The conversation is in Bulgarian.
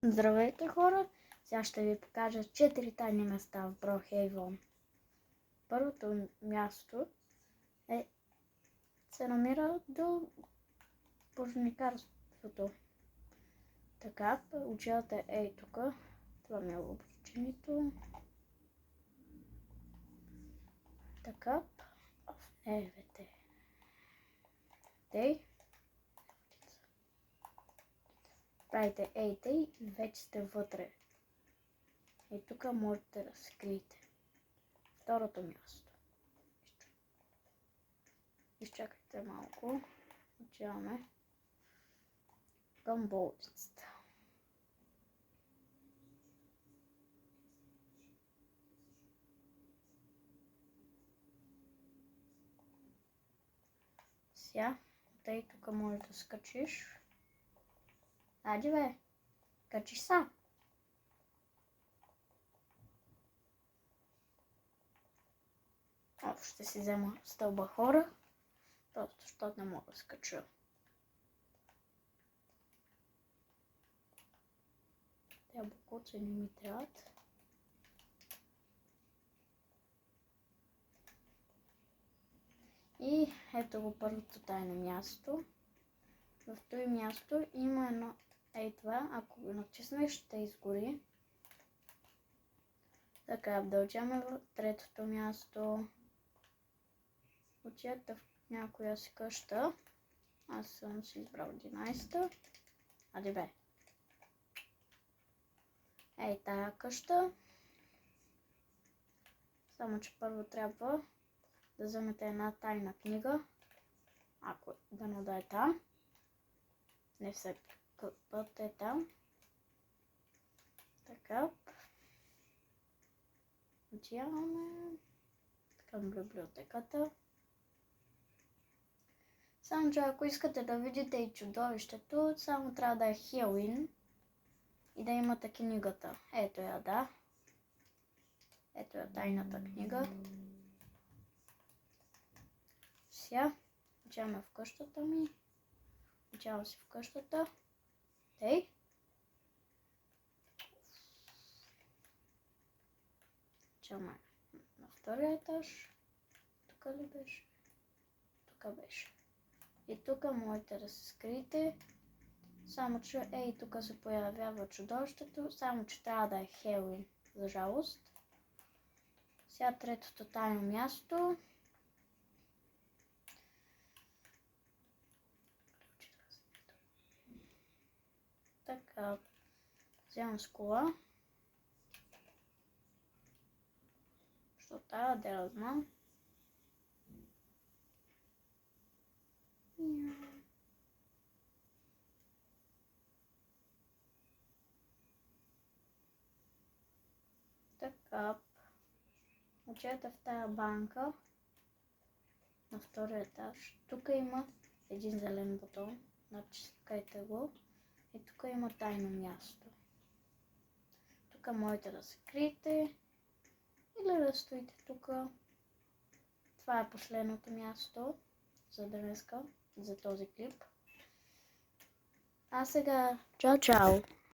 Здравейте, хора! Сега ще ви покажа 4 тайни места в Brookhaven. Първото място се намира до пожарникарството. Така, училата е тук. Това ми е обучението. Така, в невете. Тей. Правите ей и вече сте вътре. И тук можете да се криете. Второто място. Изчакайте малко. Отиваме към болницата. Сега, тъй тук можеш да скачиш. Айде бе, качи са. Ще си взема стълба хора, просто защото не мога да скача. Те букуци не ми трябват. И ето го първото тайно място. В този място има едно това, ако го натиснеш, ще изгори. Така, да отиваме в третото място. Отидете в някоя си къща. Аз съм си избрал 11-та. Аде бе. Ей, тая къща. Само, че първо трябва да вземете една тайна книга. Ако дано да е там. Не всеки път е там. Така. Отиваме към библиотеката. Само, че ако искате да видите и чудовището, само трябва да е Хелуин и да имате книгата. Ето я, да. Ето я тайната книга. Сега отиваме в къщата ми. Отивам си в къщата. Тей. Отиваме на втория етаж. Тук ли беше? Тук беше. И тук можете да се скриете. Само, че тук се появява чудовището. Само, че трябва да е Хелуин, за жалост. Сега третото тайно място. Така, вземам с кола. Що трябва да я знам. Така, отидете в тая банка на втория етаж. Тук има един зелен бутон. Натискайте го. И тук има тайно място. Тук можете да се криете или да стоите тук. Това е последното място за днеска, за този клип. А сега, чао-чао!